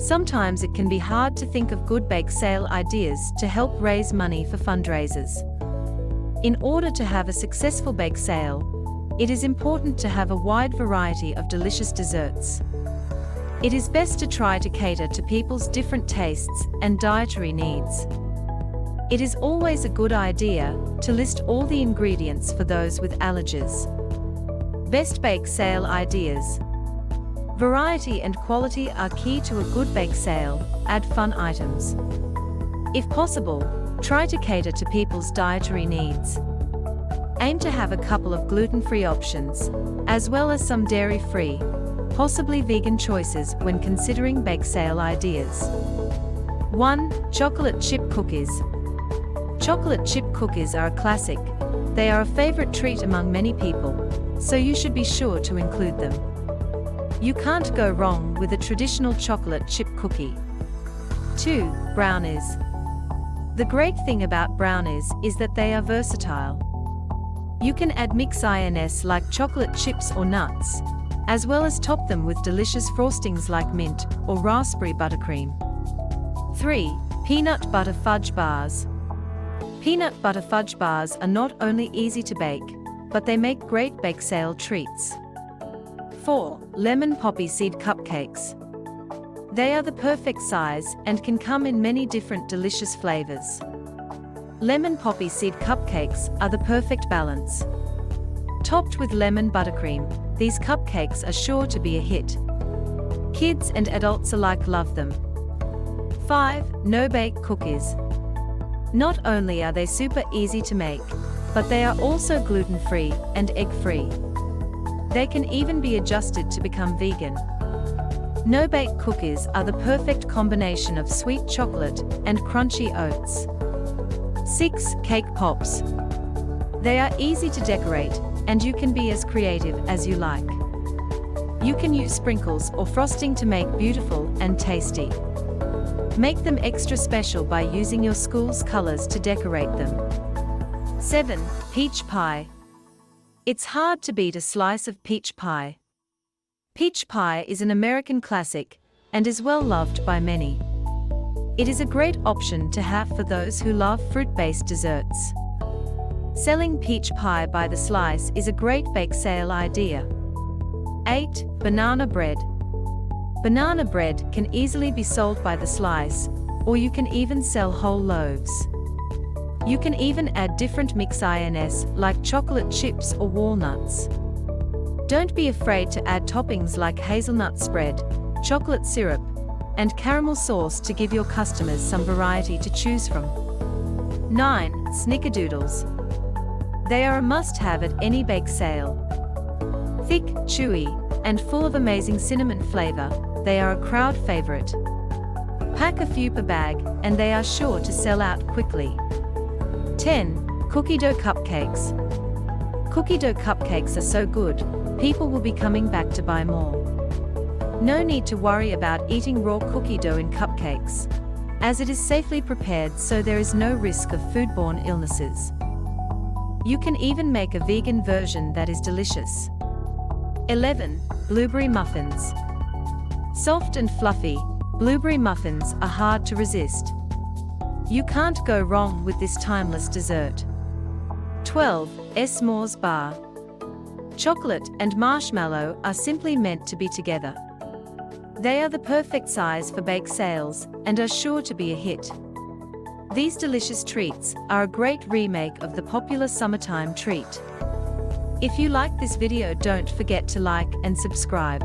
Sometimes it can be hard to think of good bake sale ideas to help raise money for fundraisers. In order to have a successful bake sale, it is important to have a wide variety of delicious desserts. It is best to try to cater to people's different tastes and dietary needs. It is always a good idea to list all the ingredients for those with allergies. Best bake sale ideas. Variety and quality are key to a good bake sale. Add fun items. If possible, try to cater to people's dietary needs. Aim to have a couple of gluten-free options, as well as some dairy-free, possibly vegan choices when considering bake sale ideas. 1. Chocolate chip cookies. Chocolate chip cookies are a classic. They are a favorite treat among many people, so you should be sure to include them. You can't go wrong with a traditional chocolate chip cookie. 2. Brownies. The great thing about brownies is that they are versatile. You can add mix-ins like chocolate chips or nuts, as well as top them with delicious frostings like mint or raspberry buttercream. 3. Peanut butter fudge bars. Peanut butter fudge bars are not only easy to bake, but they make great bake sale treats. 4. Lemon poppy seed cupcakes. They are the perfect size and can come in many different delicious flavors. Lemon poppy seed cupcakes are the perfect balance. Topped with lemon buttercream, these cupcakes are sure to be a hit. Kids and adults alike love them. 5. Nobake cookies. Not only are they super easy to make, but they are also gluten-free and egg-free. They can even be adjusted to become vegan. No-bake cookies are the perfect combination of sweet chocolate and crunchy oats. 6. Cake pops. They are easy to decorate, and you can be as creative as you like. You can use sprinkles or frosting to make beautiful and tasty. Make them extra special by using your school's colors to decorate them. 7. Peach pie. It's hard to beat a slice of peach pie. Peach pie is an American classic and is well loved by many. It is a great option to have for those who love fruit-based desserts. Selling peach pie by the slice is a great bake sale idea. 8. Banana bread. Banana bread can easily be sold by the slice, or you can even sell whole loaves. You can even add different mix-ins like chocolate chips or walnuts. Don't be afraid to add toppings like hazelnut spread, chocolate syrup, and caramel sauce to give your customers some variety to choose from. 9. Snickerdoodles. They are a must-have at any bake sale. Thick, chewy, and full of amazing cinnamon flavor, they are a crowd favorite. Pack a few per bag, and they are sure to sell out quickly. 10. Cookie dough cupcakes. Cookie dough cupcakes are so good, people will be coming back to buy more. No need to worry about eating raw cookie dough in cupcakes, as it is safely prepared so there is no risk of foodborne illnesses. You can even make a vegan version that is delicious. 11. Blueberry muffins. Soft and fluffy, blueberry muffins are hard to resist. You can't go wrong with this timeless dessert. 12. Esmour Bars. Chocolate and marshmallow are simply meant to be together. They are the perfect size for bake sales and are sure to be a hit. These delicious treats are a great remake of the popular summertime treat. If you like this video, don't forget to like and subscribe.